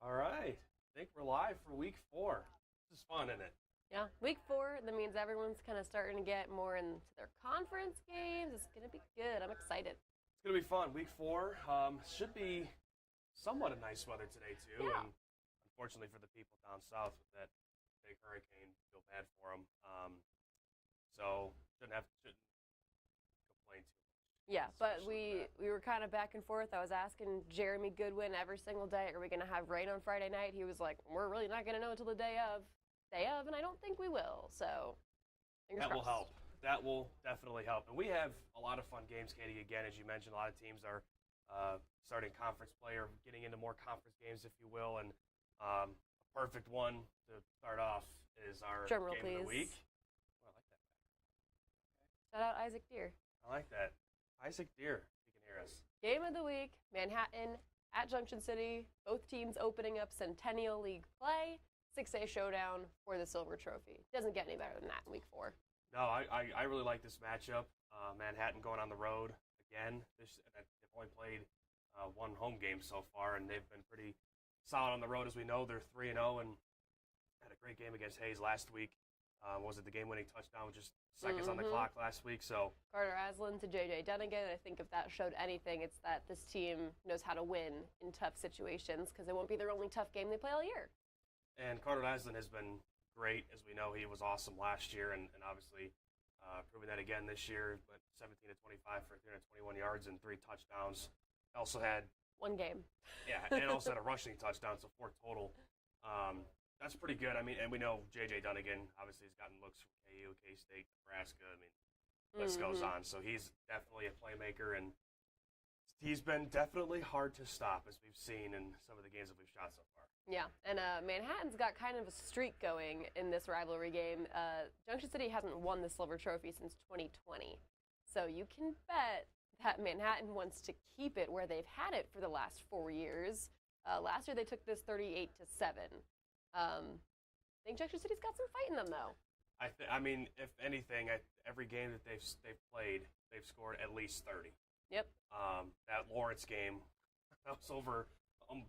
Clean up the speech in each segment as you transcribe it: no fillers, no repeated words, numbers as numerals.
All right. I think we're live for week 4. This is fun, isn't it? Yeah, week 4, that means everyone's kind of starting to get more into their conference games. It's going to be good. I'm excited. It's going to be fun. Week 4 should be somewhat of nice weather today, too. Yeah. And unfortunately for the people down south with that big hurricane, feel bad for them. So shouldn't complain too much. Yeah, but Especially we were kind of back and forth. I was asking Jeremy Goodwin every single day, are we going to have rain on Friday night? He was like, we're really not going to know until the day of, and I don't think we will. So fingers that will crossed. help. That will definitely help. And we have a lot of fun games, Katie. Again, as you mentioned, a lot of teams are starting conference play or getting into more conference games, if you will. And a perfect one to start off is our Drum roll, game of the please. week. Oh, I like that. Shout out Isaac Deer. I like that. Isaac Deer, if you can hear us. Game of the week, Manhattan at Junction City. Both teams opening up Centennial League play. 6A showdown for the Silver Trophy. Doesn't get any better than that in week 4. No, I really like this matchup. Manhattan going on the road again. They've only played one home game so far, and they've been pretty solid on the road. As we know, they're 3-0 and had a great game against Hayes last week. Was it the game-winning touchdown with just seconds on the clock last week? So Carter Aslan to J.J. Dunnigan. I think if that showed anything, it's that this team knows how to win in tough situations because it won't be their only tough game they play all year. And Carter Aslan has been great. As we know, he was awesome last year, and obviously proving that again this year. Went 17 to 25 for 321 yards and 3 touchdowns. Also had one game. Yeah, and also had a rushing touchdown, so 4 total. That's pretty good. I mean, and we know J.J. Dunnigan obviously has gotten looks from KU, K-State, Nebraska. I mean, list goes on. So he's definitely a playmaker, and he's been definitely hard to stop, as we've seen in some of the games that we've shot so far. Yeah, and Manhattan's got kind of a streak going in this rivalry game. Junction City hasn't won the Silver Trophy since 2020. So you can bet that Manhattan wants to keep it where they've had it for the last 4 years. Last year they took this 38-7. I think Junction City's got some fight in them, though. I mean, if anything, every game that they've played, they've scored at least 30. Yep. That Lawrence game, that was over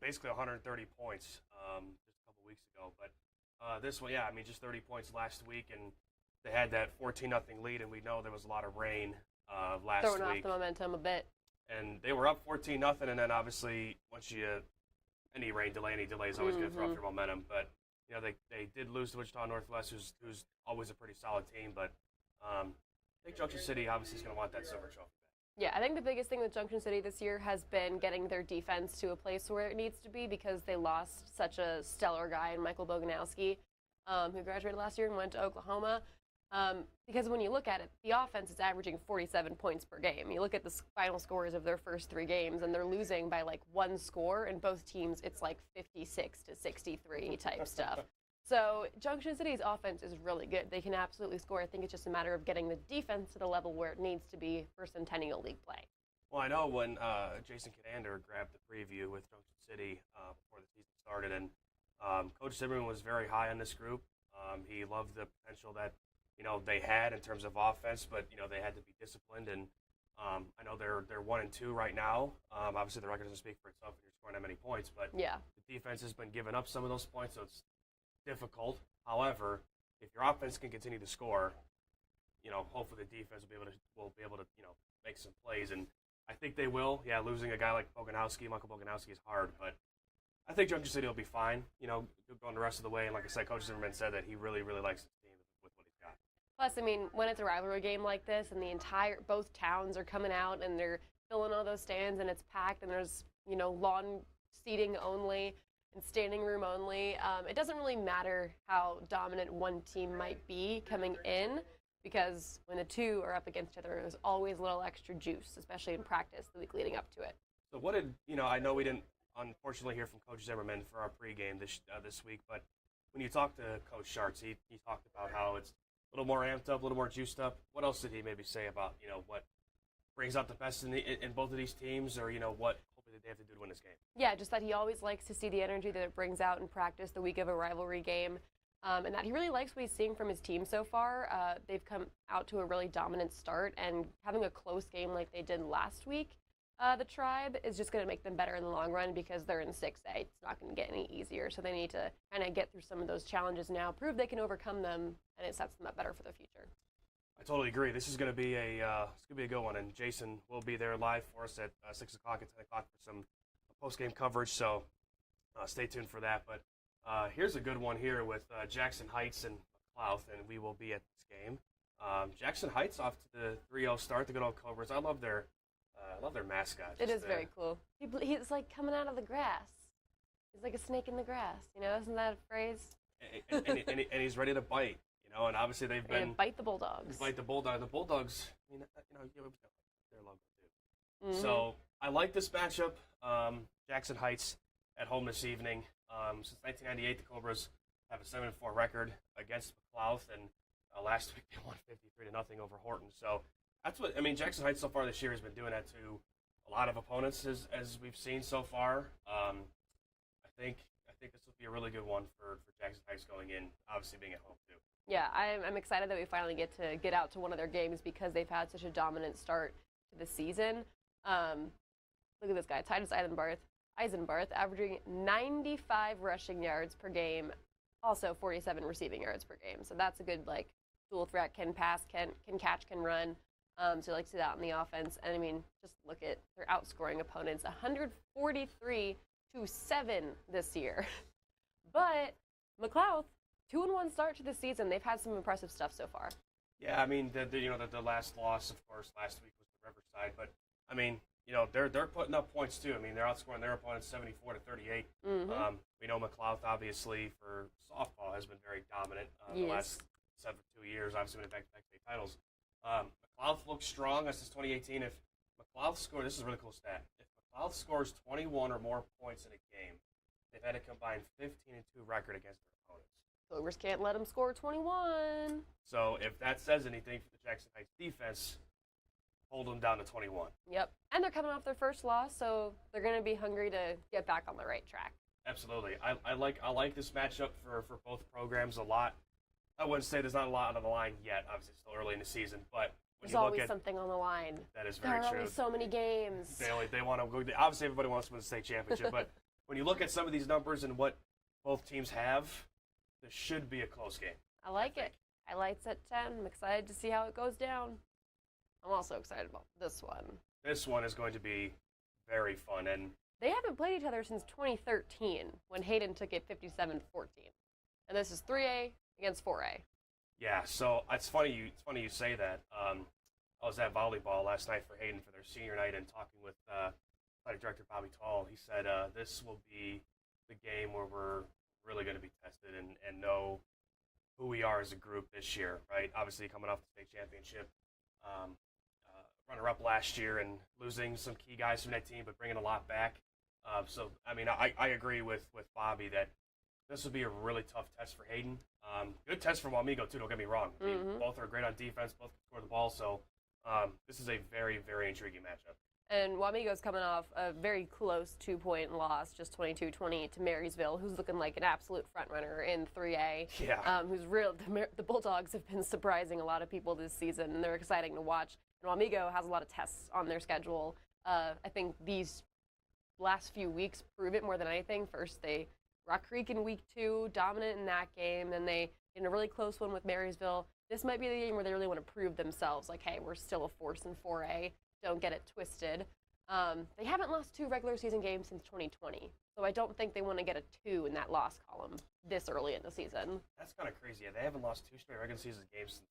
basically 130 points just a couple weeks ago. But this one, yeah, I mean, just 30 points last week, and they had that 14-0 lead, and we know there was a lot of rain last week. Throwing off the momentum a bit. And they were up 14-0, and then obviously once any rain delay, any delay is always going to throw off your momentum. But you know, they did lose to Wichita Northwest, who's always a pretty solid team. But I think Junction City obviously is going to want that silver trophy back. Yeah, I think the biggest thing with Junction City this year has been getting their defense to a place where it needs to be because they lost such a stellar guy in Michael Boganowski, who graduated last year and went to Oklahoma. Because when you look at it, the offense is averaging 47 points per game. You look at the final scores of their first 3 games, and they're losing by like 1 score, and both teams it's like 56 to 63 type stuff. So Junction City's offense is really good. They can absolutely score. I think it's just a matter of getting the defense to the level where it needs to be for Centennial League play. Well, I know when Jason Kadander grabbed the preview with Junction City before the season started, and Coach Zimmerman was very high on this group. He loved the potential that they had in terms of offense, but they had to be disciplined. And I know they're 1-2 right now. Obviously, the record doesn't speak for itself if you're scoring that many points, but yeah, the defense has been giving up some of those points, so it's difficult. However, if your offense can continue to score, hopefully the defense will be able to make some plays, and I think they will. Yeah, losing a guy like Michael Boganowski is hard, but I think Junction City will be fine. Going the rest of the way, and like I said, Coach Zimmerman said that he really, really likes his team with what he's got. Plus, I mean, when it's a rivalry game like this, and both towns are coming out and they're filling all those stands, and it's packed, and there's lawn seating only and standing room only. It doesn't really matter how dominant one team might be coming in, because when the two are up against each other, there's always a little extra juice, especially in practice the week leading up to it. So what did I know we didn't unfortunately hear from Coach Zimmerman for our pregame this week, but when you talked to Coach Schartz, he talked about how it's a little more amped up, a little more juiced up. What else did he maybe say about what brings out the best in both of these teams, or what hopefully they have to do to win this game? Yeah, just that he always likes to see the energy that it brings out in practice the week of a rivalry game, and that he really likes what he's seeing from his team so far. They've come out to a really dominant start, and having a close game like they did last week The Tribe is just going to make them better in the long run because they're in 6A. It's not going to get any easier, so they need to kind of get through some of those challenges now, prove they can overcome them, and it sets them up better for the future. I totally agree. This is going to be a good one, and Jason will be there live for us at 6 o'clock and 10 o'clock for some post-game coverage, so stay tuned for that. But here's a good one here with Jackson Heights and McLouth, and we will be at this game. Jackson Heights off to the 3-0 start, the good old Cobras. I love their mascot. It is very cool. He's like coming out of the grass. He's like a snake in the grass. Isn't that a phrase? And he's ready to bite. And obviously they've been bite the Bulldogs. Bite the Bulldogs. The Bulldogs. Their logo too. Mm-hmm. So I like this matchup. Jackson Heights at home this evening. Since 1998, the Cobras have a 7-4 record against McLouth, and last week they won 53-0 over Horton. So that's what Jackson Heights so far this year has been doing that to a lot of opponents, as we've seen so far. I think this will be a really good one for Jackson Heights going in, obviously being at home too. Yeah, I'm excited that we finally get out to one of their games because they've had such a dominant start to the season. Look at this guy, Titus Eisenbarth, averaging 95 rushing yards per game, also 47 receiving yards per game. So that's a good dual threat, can pass, can catch, can run. So you like to see that in the offense. And just look at their outscoring opponents, 143-7 this year. But McLouth, 2-1 start to the season. They've had some impressive stuff so far. Yeah, the last loss, of course, last week was the Riverside, but they're putting up points too. They're outscoring their opponents 74-38. Mm-hmm. We know McLouth, obviously, for softball has been very dominant the last 2 years. Obviously, winning back-to-back state titles. McLouth looks strong since 2018. If McLouth scores, this is a really cool stat. If McLouth scores 21 or more points in a game, they've had a combined 15-2 record against their opponents. Cobras can't let them score 21. So if that says anything for the Jackson Heights defense, hold them down to 21. Yep. And they're coming off their first loss, so they're going to be hungry to get back on the right track. Absolutely. I like this matchup for both programs a lot. I wouldn't say there's not a lot on the line yet. Obviously, it's still early in the season, but when there's you look always at something on the line. That is very true. true. There are always so many games. They want to go. Obviously, everybody wants to win the state championship, but when you look at some of these numbers and what both teams have, this should be a close game. I like it. Highlights at 10. I'm excited to see how it goes down. I'm also excited about this one. This one is going to be very fun, and they haven't played each other since 2013 when Hayden took it 57-14, and this is 3A against 4A. Yeah, so it's funny you say that. I was at volleyball last night for Hayden for their senior night, and talking with athletic director Bobby Tall. He said this will be the game where we're really going to be tested and know who we are as a group this year, right? Obviously, coming off the state championship, runner-up last year, and losing some key guys from that team, but bringing a lot back. So I agree with Bobby that this will be a really tough test for Hayden. Good test for Wamego too. Don't get me wrong. Both are great on defense. Both can score the ball. So this is a very, very intriguing matchup. And Wamego's coming off a very close 2-point loss, just 22-20 to Marysville, who's looking like an absolute front runner in 3A. Yeah. The Bulldogs have been surprising a lot of people this season, and they're exciting to watch. And Wamego has a lot of tests on their schedule. I think these last few weeks prove it more than anything. First, they Rock Creek in week 2, dominant in that game. Then they in a really close one with Marysville. This might be the game where they really want to prove themselves, like, hey, we're still a force in 4A. Don't get it twisted. They haven't lost 2 regular season games since 2020, so I don't think they want to get a 2 in that loss column this early in the season. That's kind of crazy. Yeah, they haven't lost 2 straight regular season games since.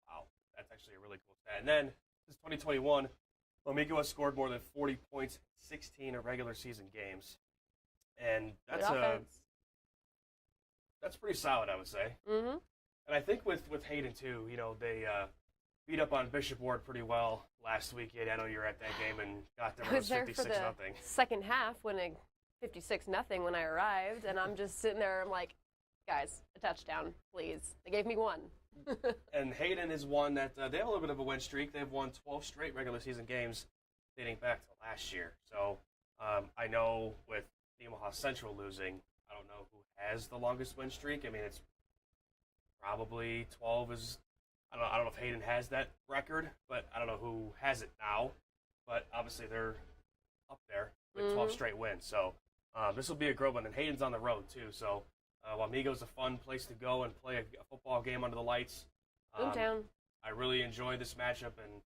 Wow, that's actually a really cool stat. And then since 2021, Wamego has scored more than 40 points in 16 regular season games, and that's pretty solid, I would say. Mm-hmm. And I think with Hayden too, they beat up on Bishop Ward pretty well last weekend. I know you were at that game and got them. I was there 56-0. for the second half, winning 56-0 when I arrived, and I'm just sitting there. I'm like, guys, a touchdown, please. They gave me 1. And Hayden is one that they have a little bit of a win streak. They've won 12 straight regular season games dating back to last year. So I know with Omaha Central losing, I don't know who has the longest win streak. It's probably 12 is. I don't know if Hayden has that record, but I don't know who has it now. But obviously they're up there with 12 straight wins. So this will be a great one. And Hayden's on the road, too. So Wamigo's a fun place to go and play a football game under the lights. Boomtown. I really enjoy this matchup. And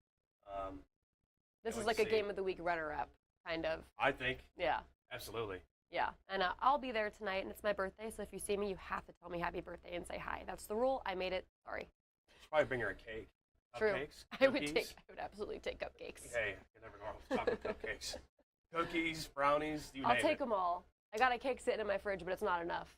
this is like a game of the week runner-up, kind of. I think. Yeah. Absolutely. Yeah, and I'll be there tonight, and it's my birthday, so if you see me, you have to tell me happy birthday and say hi. That's the rule. I made it. Sorry. You should probably bring her a cake. True. Cupcakes? I would absolutely take cupcakes. Hey, you never go wrong with chocolate cupcakes. Cookies, brownies, you I'll name take it. them all. I got a cake sitting in my fridge, but it's not enough.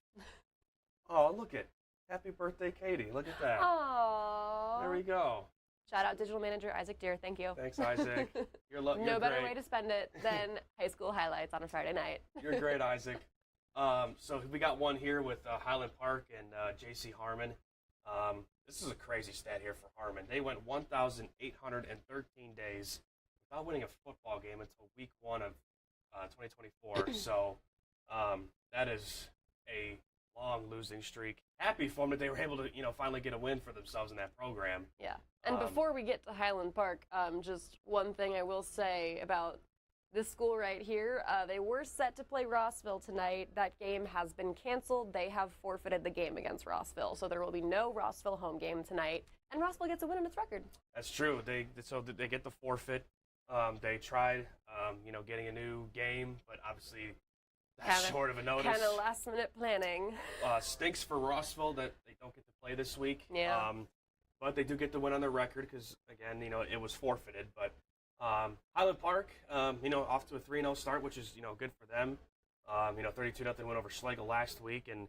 Oh, look at happy birthday, Katie. Look at that. Aww. There we go. Shout out digital manager Isaac Deer. Thank you. Thanks, Isaac. You're no better great. way to spend it than high school highlights on a Friday night. You're great, Isaac. So we got one here with Highland Park and J.C. Harmon. This is a crazy stat here for Harmon. They went 1,813 days without winning a football game until week 1 of 2024. So that is a long losing streak. Happy for them that they were able to, finally get a win for themselves in that program. Yeah. And before we get to Highland Park, just one thing I will say about this school right here. They were set to play Rossville tonight. That game has been canceled. They have forfeited the game against Rossville. So there will be no Rossville home game tonight. And Rossville gets a win on its record. That's true. They get the forfeit. They tried, getting a new game, but obviously that's short of a notice. Kind of last-minute planning. Stinks for Rossville that they don't get to play this week. Yeah. But they do get the win on their record because, again, it was forfeited. But Highland Park, off to a 3-0 start, which is, good for them. 32-0 win over Schlegel last week, and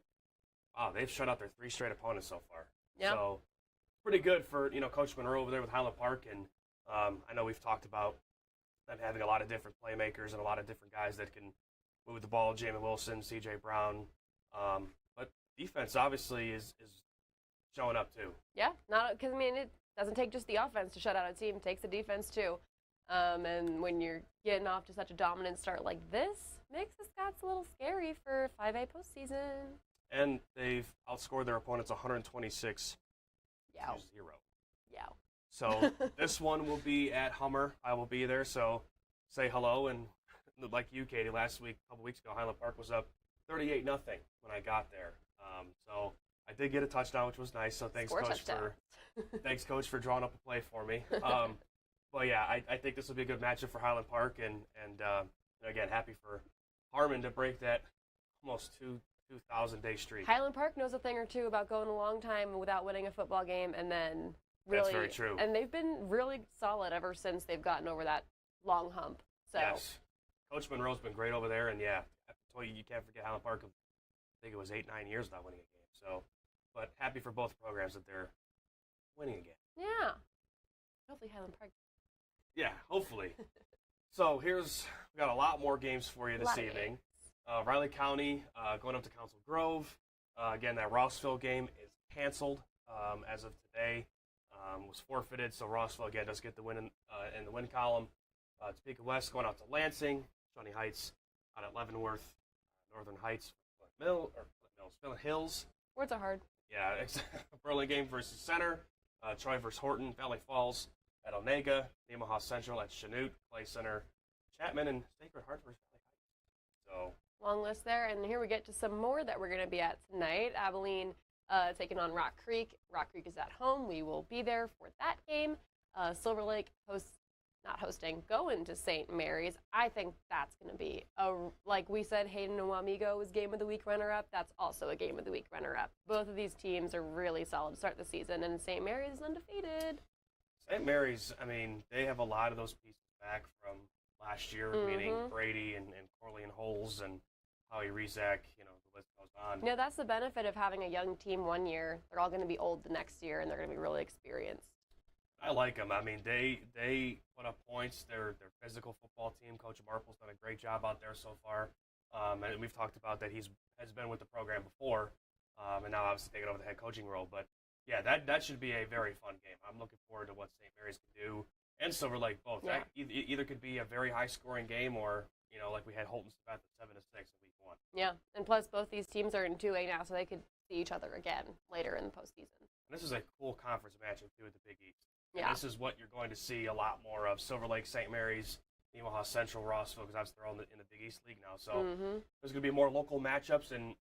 they've shut out their 3 straight opponents so far. Yeah. So pretty good for, Coach Monroe over there with Highland Park. And I know we've talked about them having a lot of different playmakers and a lot of different guys that can move the ball. Jamin Wilson, C.J. Brown. But defense obviously is showing up too. Yeah, because it doesn't take just the offense to shut out a team. It takes the defense too. And when you're getting off to such a dominant start like this, makes the Scots a little scary for 5A postseason. And they've outscored their opponents 126 Yeah. to 0. Yeah. So this one will be at Hummer. I will be there, so say hello. And like you, Katie, last week, a couple weeks ago, Highland Park was up 38-0 when I got there. So I did get a touchdown, which was nice. So thanks, Coach, for drawing up a play for me. But yeah, I think this will be a good matchup for Highland Park, and again, happy for Harmon to break that almost 2,000-day streak. Highland Park knows a thing or two about going a long time without winning a football game, and then really, that's very true. And they've been really solid ever since they've gotten over that long hump. So. Yes, Coach Monroe's been great over there, and yeah, I told you can't forget Highland Park. I think it was 8-9 years without winning a game. So, but happy for both programs that they're winning again. Yeah, hopefully Highland Park. Yeah, hopefully. So we got a lot more games for you this evening. Riley County going up to Council Grove. Again, that Rossville game is canceled as of today. Was forfeited, so Rossville again does get the win in the win column. Topeka West going out to Lansing. Shawnee Heights out at Leavenworth. Northern Heights, Flint Hills. Words are hard. Yeah, Burlingame versus Center. Troy versus Horton. Valley Falls at Onega. Nemaha Central at Chanute. Clay Center, Chapman, and Sacred Heart versus Valley Heights. So long list there, and here we get to some more that we're going to be at tonight. Abilene taking on Rock Creek. Rock Creek is at home. We will be there for that game. Silver Lake going to St. Mary's. I think that's going to be like we said, Hayden and Wamigo was Game of the Week runner-up. That's also a Game of the Week runner-up. Both of these teams are really solid to start the season, and St. Mary's is undefeated. St. Mary's, they have a lot of those pieces back from last year, meaning Brady and Corley and Holes and Howie Rezak, the list goes on. That's the benefit of having a young team one year. They're all going to be old the next year, and they're going to be really experienced. I like them. They put up points. They're physical football team. Coach Marple's done a great job out there so far. And we've talked about that has been with the program before, and now obviously taking over the head coaching role. But yeah, that should be a very fun game. I'm looking forward to what St. Mary's can do, and Silver Lake both. Yeah. That either could be a very high scoring game, or like we had Holton Smith at 7-6 in week 1. Yeah, and plus both these teams are in 2A now, so they could see each other again later in the postseason. And this is a cool conference matchup too at the Big East. Yeah. And this is what you're going to see a lot more of. Silver Lake, St. Mary's, Omaha Central, Rossville, because obviously they're all in the Big East League now. So Mm-hmm. there's going to be more local matchups and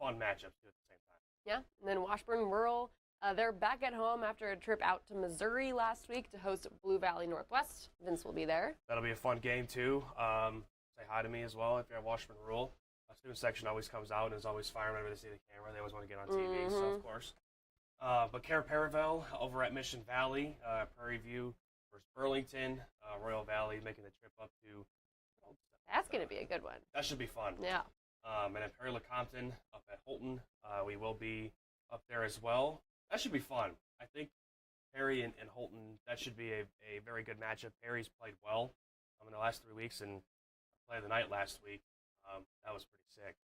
fun matchups too at the same time. Yeah, and then Washburn Rural, they're back at home after a trip out to Missouri last week to host Blue Valley Northwest. Vince will be there. That'll be a fun game too. Say hi to me as well if you're at Washburn Rural. Our student section always comes out and is always firing whenever they see the camera. They always want to get on TV, so of course. But Care Paravel over at Mission Valley, Prairie View versus Burlington, Royal Valley making the trip up to. That's going to be a good one. That should be fun. Yeah. And then Perry LeCompton up at Holton. We will be up there as well. That should be fun. I think Perry and Holton, that should be a very good matchup. Perry's played well in the last 3 weeks and played the night last week. That was pretty sick.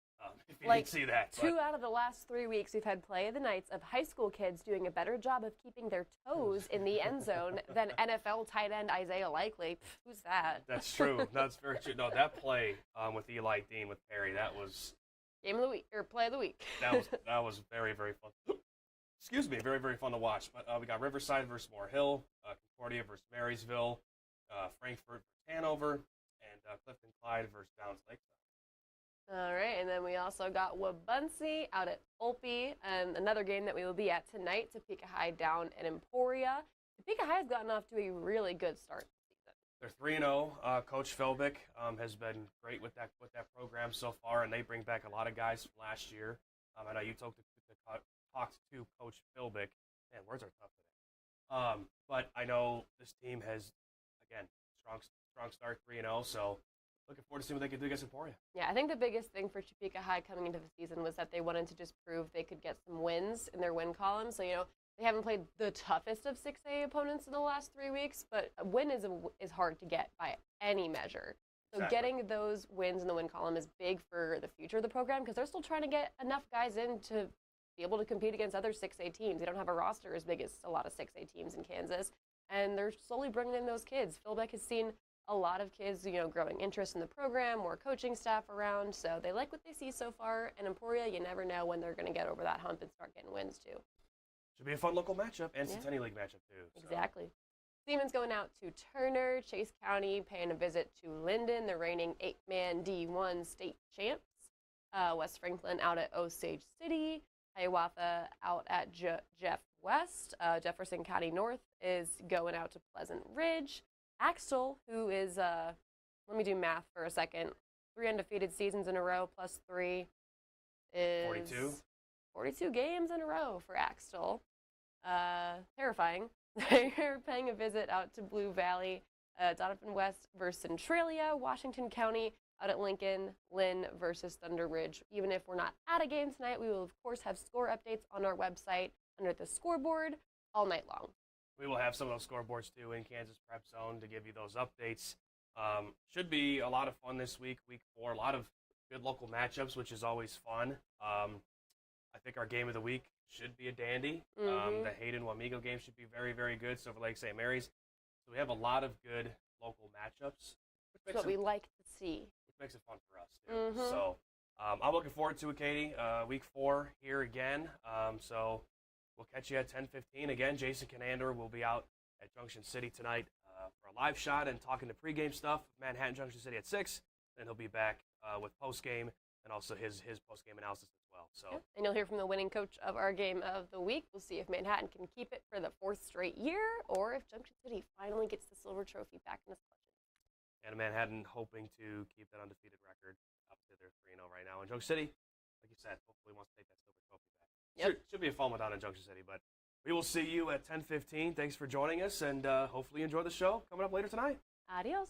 If you didn't see that. Two out of the last 3 weeks, we've had play of the nights of high school kids doing a better job of keeping their toes in the end zone than NFL tight end Isaiah Likely. Who's that? That's true. That's very true. No, that play with Eli Dean with Perry, that was Game of the week, or play of the week. that was very, very fun. Excuse me, very, very fun to watch. But we got Riverside versus Moore Hill, Concordia versus Marysville, Frankfurt versus Hanover, and Clifton Clyde versus Downs Lake. All right, and then we also got Wabaunsee out at Olpe, and another game that we will be at tonight, Topeka High down at Emporia. Topeka High has gotten off to a really good start this season. They're 3-0. Coach Philbick has been great with that program so far, and they bring back a lot of guys from last year. I know you talked to Coach Philbick. Man, words are tough today. But I know this team has, again, strong start, 3-0, so looking forward to seeing what they can do against Emporia. Yeah, I think the biggest thing for Topeka High coming into the season was that they wanted to just prove they could get some wins in their win column. So, they haven't played the toughest of 6A opponents in the last 3 weeks, but a win is hard to get by any measure. So Exactly. Getting those wins in the win column is big for the future of the program because they're still trying to get enough guys in to be able to compete against other 6A teams. They don't have a roster as big as a lot of 6A teams in Kansas, and they're slowly bringing in those kids. Philbeck has seen a lot of kids, growing interest in the program, more coaching staff around, so they like what they see so far. And Emporia, you never know when they're going to get over that hump and start getting wins too. Should be a fun local matchup and Centennial League matchup too. So. Exactly. Siemens going out to Turner, Chase County paying a visit to Linden, the reigning 8-man D1 state champs. West Franklin out at Osage City. Hiawatha out at Jeff West. Jefferson County North is going out to Pleasant Ridge. Axtell, who is, let me do math for a second, 3 undefeated seasons in a row plus 3 is 42 games in a row for Axtell. Terrifying. They're paying a visit out to Blue Valley. Donovan West versus Centralia. Washington County out at Lincoln. Lynn versus Thunder Ridge. Even if we're not at a game tonight, we will, of course, have score updates on our website under the scoreboard all night long. We will have some of those scoreboards too in Kansas Prep Zone to give you those updates. Should be a lot of fun this week, week 4. A lot of good local matchups, which is always fun. I think our game of the week should be a dandy. Mm-hmm. The Hayden-Wamego game should be very, very good. Silver Lake St. Mary's. So we have a lot of good local matchups. That's what we like to see. Which makes it fun for us too. Mm-hmm. So I'm looking forward to it, Katie. Week 4 here again. So we'll catch you at 10:15. Again, Jason Conander will be out at Junction City tonight for a live shot and talking to pregame stuff. Manhattan Junction City at 6. Then he'll be back with postgame and also his postgame analysis as well. So And you'll hear from the winning coach of our game of the week. We'll see if Manhattan can keep it for the 4th straight year or if Junction City finally gets the silver trophy back in his clutches. and Manhattan hoping to keep that undefeated record up to their 3-0 right now. And Junction City, like you said, hopefully wants to take that silver trophy back. Yep. Should be a fun one down in Junction City, but we will see you at 10:15. Thanks for joining us, and hopefully you enjoy the show coming up later tonight. Adios.